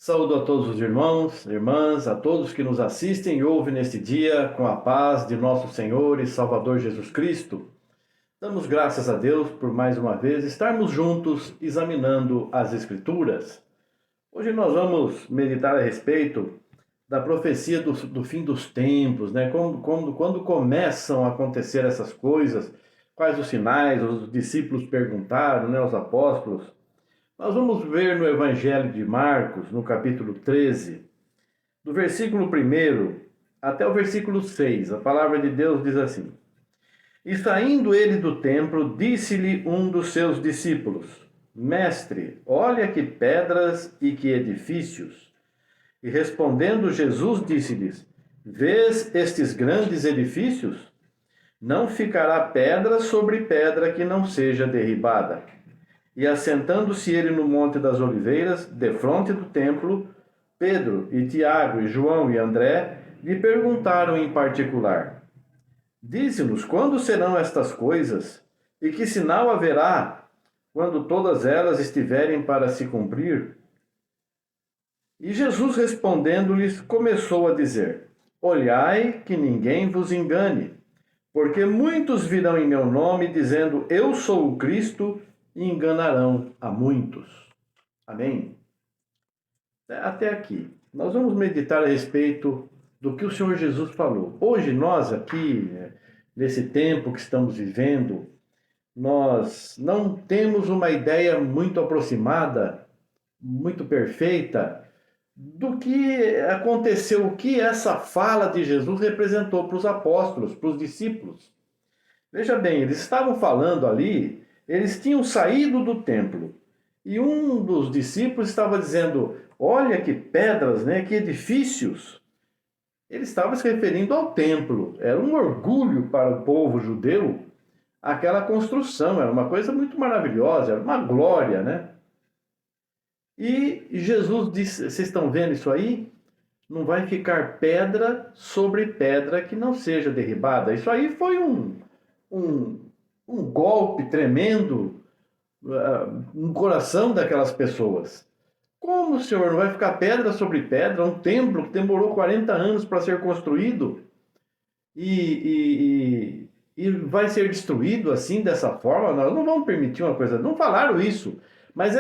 Saúdo a todos os irmãos, irmãs, a todos que nos assistem e ouvem neste dia com a paz de nosso Senhor e Salvador Jesus Cristo. Damos graças a Deus por mais uma vez estarmos juntos examinando as Escrituras. Hoje nós vamos meditar a respeito da profecia do fim dos tempos, né? Quando começam a acontecer essas coisas, quais os sinais, os discípulos perguntaram, né, aos apóstolos. Nós vamos ver no Evangelho de Marcos, no capítulo 13, do versículo 1 até o versículo 6. A palavra de Deus diz assim: E saindo ele do templo, disse-lhe um dos seus discípulos: Mestre, olha que pedras e que edifícios. E respondendo Jesus, disse-lhes: Vês estes grandes edifícios? Não ficará pedra sobre pedra que não seja derribada. E assentando-se ele no Monte das Oliveiras, defronte do templo, Pedro e Tiago e João e André lhe perguntaram em particular: Dize-nos quando serão estas coisas, e que sinal haverá quando todas elas estiverem para se cumprir? E Jesus respondendo-lhes, começou a dizer: Olhai que ninguém vos engane, porque muitos virão em meu nome, dizendo: Eu sou o Cristo, e enganarão a muitos. Amém? Até aqui. Nós vamos meditar a respeito do que o Senhor Jesus falou. Hoje nós aqui, nesse tempo que estamos vivendo, nós não temos uma ideia muito aproximada, muito perfeita, do que aconteceu, o que essa fala de Jesus representou para os apóstolos, para os discípulos. Veja bem, eles estavam falando ali. Eles tinham saído do templo e um dos discípulos estava dizendo: Olha que pedras, né? Que edifícios. Ele estava se referindo ao templo. Era um orgulho para o povo judeu aquela construção. Era uma coisa muito maravilhosa, era uma glória, né? E Jesus disse: Vocês estão vendo isso aí? Não vai ficar pedra sobre pedra que não seja derribada. Isso aí foi um golpe tremendo no coração daquelas pessoas. Como, Senhor, não vai ficar pedra sobre pedra? Um templo que demorou 40 anos para ser construído e vai ser destruído assim, dessa forma? Nós não vamos permitir uma coisa. Não falaram isso, mas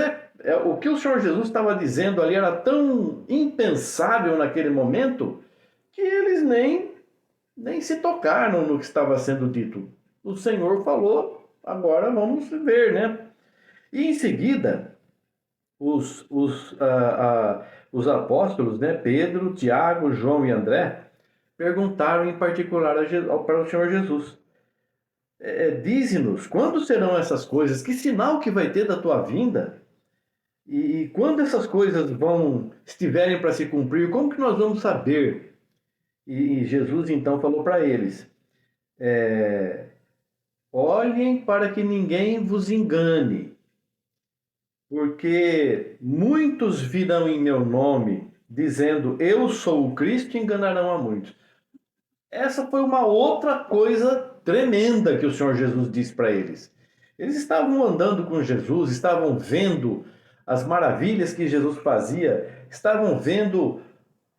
o que o Senhor Jesus estava dizendo ali era tão impensável naquele momento que eles nem se tocaram no que estava sendo dito. O Senhor falou, agora vamos ver, né? E em seguida, os apóstolos, né, Pedro, Tiago, João e André, perguntaram em particular para o Senhor Jesus: Dize-nos, quando serão essas coisas? Que sinal que vai ter da tua vinda? E quando essas coisas estiverem para se cumprir, como que nós vamos saber? E Jesus então falou para eles: Olhem para que ninguém vos engane, porque muitos virão em meu nome, dizendo: Eu sou o Cristo, e enganarão a muitos. Essa foi uma outra coisa tremenda que o Senhor Jesus disse para eles. Eles estavam andando com Jesus, estavam vendo as maravilhas que Jesus fazia, estavam vendo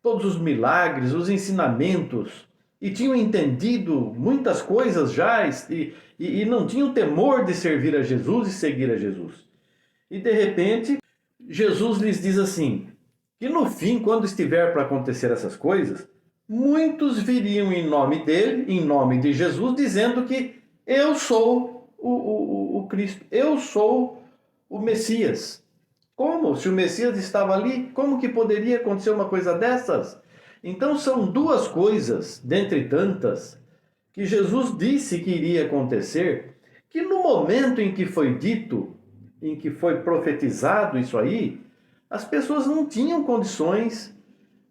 todos os milagres, os ensinamentos, e tinham entendido muitas coisas já, e não tinham temor de servir a Jesus e seguir a Jesus. E de repente, Jesus lhes diz assim, que no fim, quando estiver para acontecer essas coisas, muitos viriam em nome dele, em nome de Jesus, dizendo que eu sou o Cristo, eu sou o Messias. Como? Se o Messias estava ali, como que poderia acontecer uma coisa dessas? Então são duas coisas, dentre tantas, que Jesus disse que iria acontecer, que no momento em que foi dito, em que foi profetizado isso aí, as pessoas não tinham condições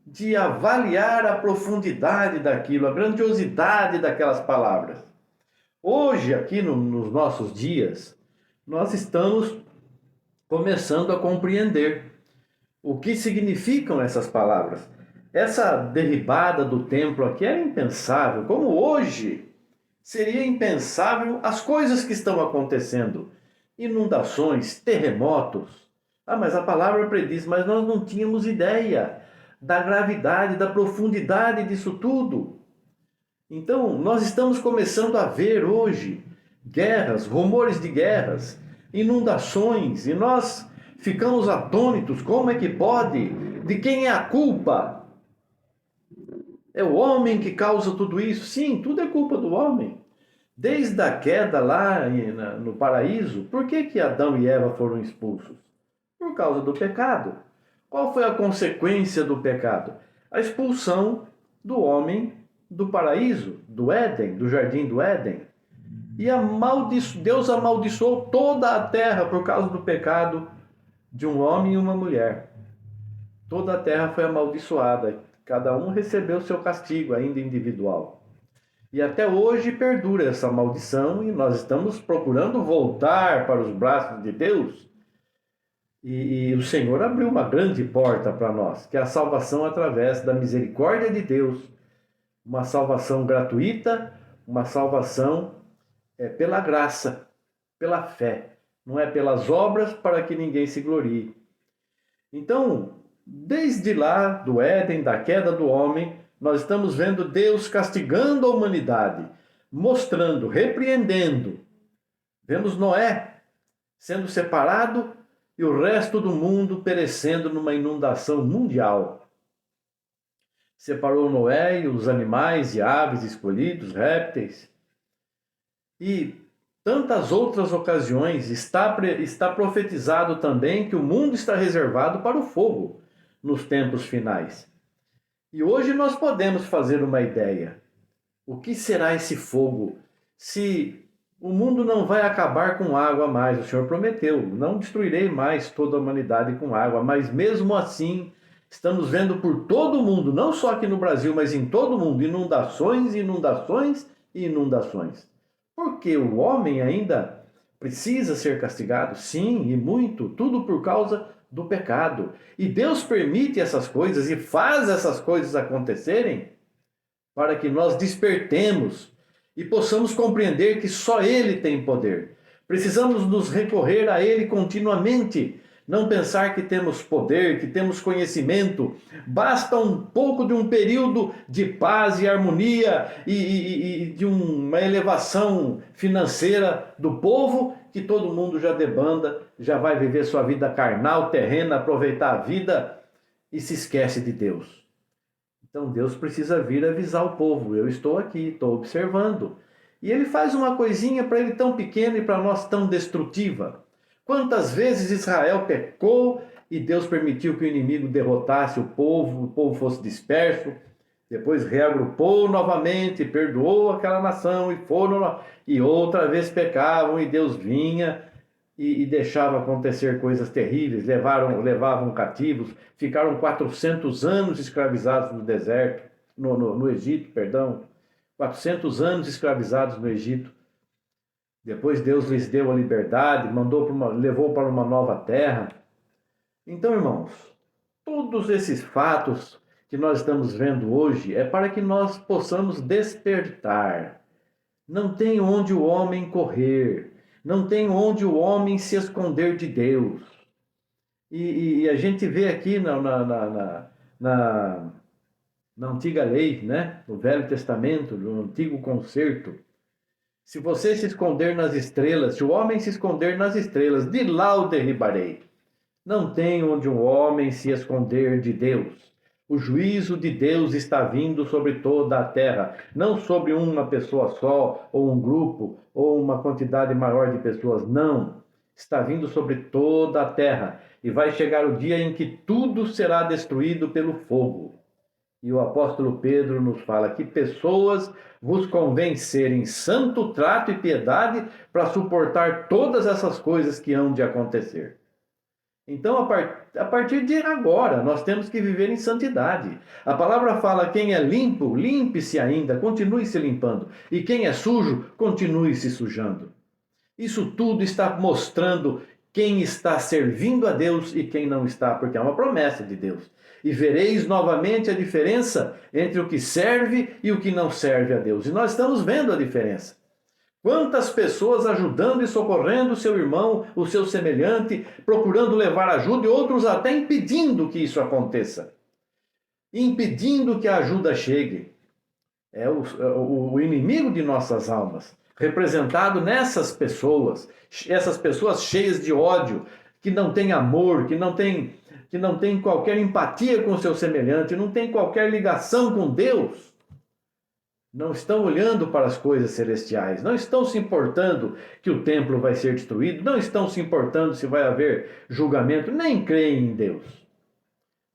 de avaliar a profundidade daquilo, a grandiosidade daquelas palavras. Hoje, aqui nos nossos dias, nós estamos começando a compreender o que significam essas palavras. Essa derribada do templo aqui era impensável, como hoje seria impensável as coisas que estão acontecendo. Inundações, terremotos, Ah, mas a palavra prediz, mas nós não tínhamos ideia da gravidade, da profundidade disso tudo. Então, nós estamos começando a ver hoje guerras, rumores de guerras, inundações, e nós ficamos atônitos. Como é que pode? De quem é a culpa? É o homem que causa tudo isso? Sim, tudo é culpa do homem. Desde a queda lá no paraíso, por que Adão e Eva foram expulsos? Por causa do pecado. Qual foi a consequência do pecado? A expulsão do homem do paraíso, do Éden, do jardim do Éden. E Deus amaldiçoou toda a terra por causa do pecado de um homem e uma mulher. Toda a terra foi amaldiçoada. Cada um recebeu seu castigo, ainda individual. E até hoje perdura essa maldição e nós estamos procurando voltar para os braços de Deus. E o Senhor abriu uma grande porta para nós, que é a salvação através da misericórdia de Deus. Uma salvação gratuita, uma salvação pela graça, pela fé. Não é pelas obras para que ninguém se glorie. Então, desde lá do Éden, da queda do homem, nós estamos vendo Deus castigando a humanidade, mostrando, repreendendo. Vemos Noé sendo separado e o resto do mundo perecendo numa inundação mundial. Separou Noé e os animais e aves escolhidos, répteis. E tantas outras ocasiões está profetizado também que o mundo está reservado para o fogo nos tempos finais. E hoje nós podemos fazer uma ideia. O que será esse fogo? Se o mundo não vai acabar com água mais, o Senhor prometeu, não destruirei mais toda a humanidade com água, mas mesmo assim estamos vendo por todo o mundo, não só aqui no Brasil, mas em todo o mundo, inundações, inundações e inundações. Porque o homem ainda precisa ser castigado? Sim, e muito, tudo por causa do pecado. E Deus permite essas coisas e faz essas coisas acontecerem para que nós despertemos e possamos compreender que só Ele tem poder. Precisamos nos recorrer a Ele continuamente. Não pensar que temos poder, que temos conhecimento. Basta um pouco de um período de paz e harmonia e de uma elevação financeira do povo que todo mundo já debanda, já vai viver sua vida carnal, terrena, aproveitar a vida e se esquece de Deus. Então Deus precisa vir avisar o povo. Eu estou aqui, estou observando. E Ele faz uma coisinha para Ele tão pequena e para nós tão destrutiva. Quantas vezes Israel pecou e Deus permitiu que o inimigo derrotasse o povo fosse disperso, depois reagrupou novamente, perdoou aquela nação e outra vez pecavam e Deus vinha e deixava acontecer coisas terríveis, levavam cativos, ficaram 400 anos escravizados no deserto, no Egito, perdão, 400 anos escravizados no Egito. Depois Deus lhes deu a liberdade, levou para uma nova terra. Então, irmãos, todos esses fatos que nós estamos vendo hoje é para que nós possamos despertar. Não tem onde o homem correr, não tem onde o homem se esconder de Deus. E a gente vê aqui na antiga lei, né? No Velho Testamento, no Antigo Concerto, se você se esconder nas estrelas, se o homem se esconder nas estrelas, de lá o derribarei. Não tem onde um homem se esconder de Deus. O juízo de Deus está vindo sobre toda a terra, não sobre uma pessoa só, ou um grupo, ou uma quantidade maior de pessoas, não. Está vindo sobre toda a terra, e vai chegar o dia em que tudo será destruído pelo fogo. E o apóstolo Pedro nos fala que pessoas vos convencerem santo trato e piedade para suportar todas essas coisas que hão de acontecer. Então, a partir de agora, nós temos que viver em santidade. A palavra fala: quem é limpo, limpe-se ainda, continue se limpando. E quem é sujo, continue se sujando. Isso tudo está mostrando quem está servindo a Deus e quem não está, porque é uma promessa de Deus. E vereis novamente a diferença entre o que serve e o que não serve a Deus. E nós estamos vendo a diferença. Quantas pessoas ajudando e socorrendo o seu irmão, o seu semelhante, procurando levar ajuda e outros até impedindo que isso aconteça, impedindo que a ajuda chegue. É o inimigo de nossas almas, representado nessas pessoas, essas pessoas cheias de ódio, que não têm amor, que não têm qualquer empatia com o seu semelhante, não têm qualquer ligação com Deus. Não estão olhando para as coisas celestiais, não estão se importando que o templo vai ser destruído, não estão se importando se vai haver julgamento, nem creem em Deus.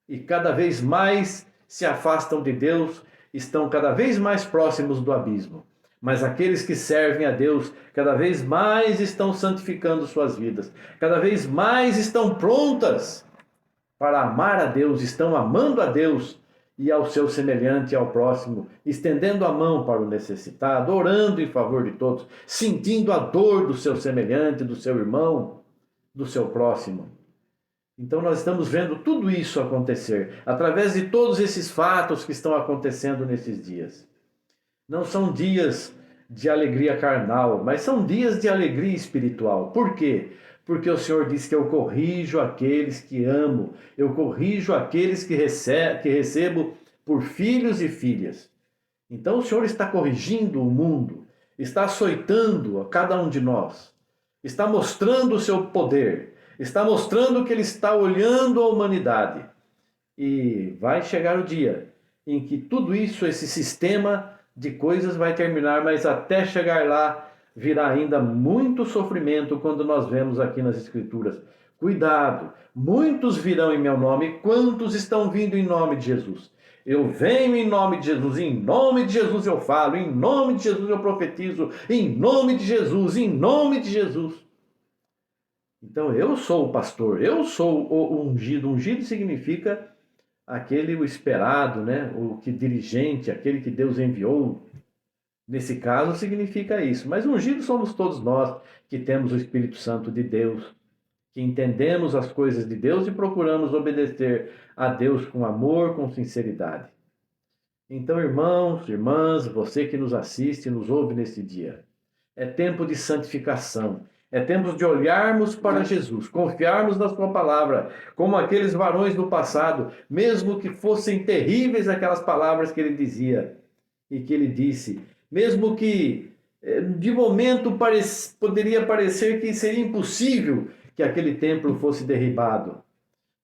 E cada vez mais se afastam de Deus, estão cada vez mais próximos do abismo. Mas aqueles que servem a Deus, cada vez mais estão santificando suas vidas, cada vez mais estão prontas para amar a Deus, estão amando a Deus e ao seu semelhante e ao próximo, estendendo a mão para o necessitado, orando em favor de todos, sentindo a dor do seu semelhante, do seu irmão, do seu próximo. Então nós estamos vendo tudo isso acontecer, através de todos esses fatos que estão acontecendo nesses dias. Não são dias de alegria carnal, mas são dias de alegria espiritual. Por quê? Porque o Senhor diz que eu corrijo aqueles que amo, eu corrijo aqueles que recebo por filhos e filhas. Então o Senhor está corrigindo o mundo, está açoitando a cada um de nós, está mostrando o seu poder, está mostrando que Ele está olhando a humanidade. E vai chegar o dia em que tudo isso, esse sistema de coisas vai terminar, mas até chegar lá, virá ainda muito sofrimento, quando nós vemos aqui nas Escrituras. Cuidado, muitos virão em meu nome. Quantos estão vindo em nome de Jesus? Eu venho em nome de Jesus, em nome de Jesus eu falo, em nome de Jesus eu profetizo, em nome de Jesus, em nome de Jesus. Então eu sou o pastor, eu sou o ungido. Ungido significa aquele o esperado, né? O que dirigente, aquele que Deus enviou. Nesse caso significa isso, mas ungidos somos todos nós que temos o Espírito Santo de Deus, que entendemos as coisas de Deus e procuramos obedecer a Deus com amor, com sinceridade. Então, irmãos, irmãs, você que nos assiste, nos ouve nesse dia, é tempo de santificação, é tempo de olharmos para Jesus, confiarmos na sua palavra, como aqueles varões do passado, mesmo que fossem terríveis aquelas palavras que ele dizia e que ele disse, mesmo que de momento poderia parecer que seria impossível que aquele templo fosse derribado.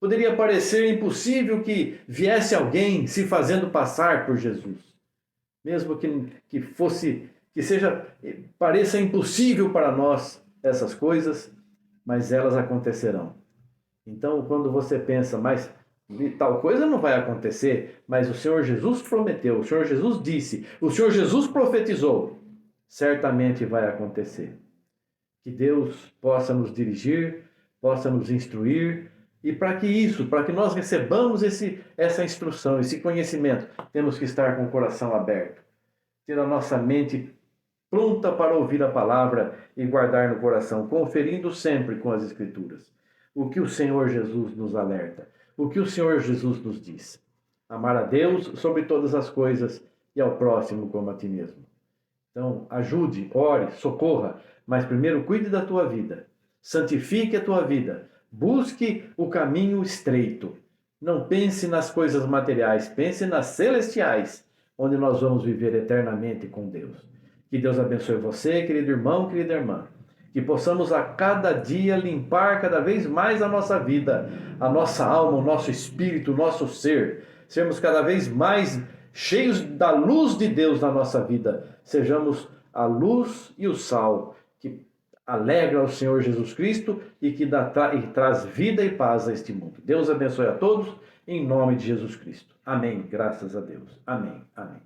Poderia parecer impossível que viesse alguém se fazendo passar por Jesus. Mesmo pareça impossível para nós essas coisas, mas elas acontecerão. Então, quando você pensa, mas tal coisa não vai acontecer, mas o Senhor Jesus prometeu, o Senhor Jesus disse, o Senhor Jesus profetizou, certamente vai acontecer. Que Deus possa nos dirigir, possa nos instruir, e para que nós recebamos essa instrução, esse conhecimento, temos que estar com o coração aberto, ter a nossa mente pronta para ouvir a palavra e guardar no coração, conferindo sempre com as Escrituras o que o Senhor Jesus nos alerta, o que o Senhor Jesus nos diz. Amar a Deus sobre todas as coisas e ao próximo como a ti mesmo. Então, ajude, ore, socorra, mas primeiro cuide da tua vida. Santifique a tua vida. Busque o caminho estreito. Não pense nas coisas materiais, pense nas celestiais, onde nós vamos viver eternamente com Deus. Que Deus abençoe você, querido irmão, querida irmã. Que possamos a cada dia limpar cada vez mais a nossa vida, a nossa alma, o nosso espírito, o nosso ser. Sermos cada vez mais cheios da luz de Deus na nossa vida. Sejamos a luz e o sal que alegra o Senhor Jesus Cristo e que traz vida e paz a este mundo. Deus abençoe a todos, em nome de Jesus Cristo. Amém. Graças a Deus. Amém. Amém.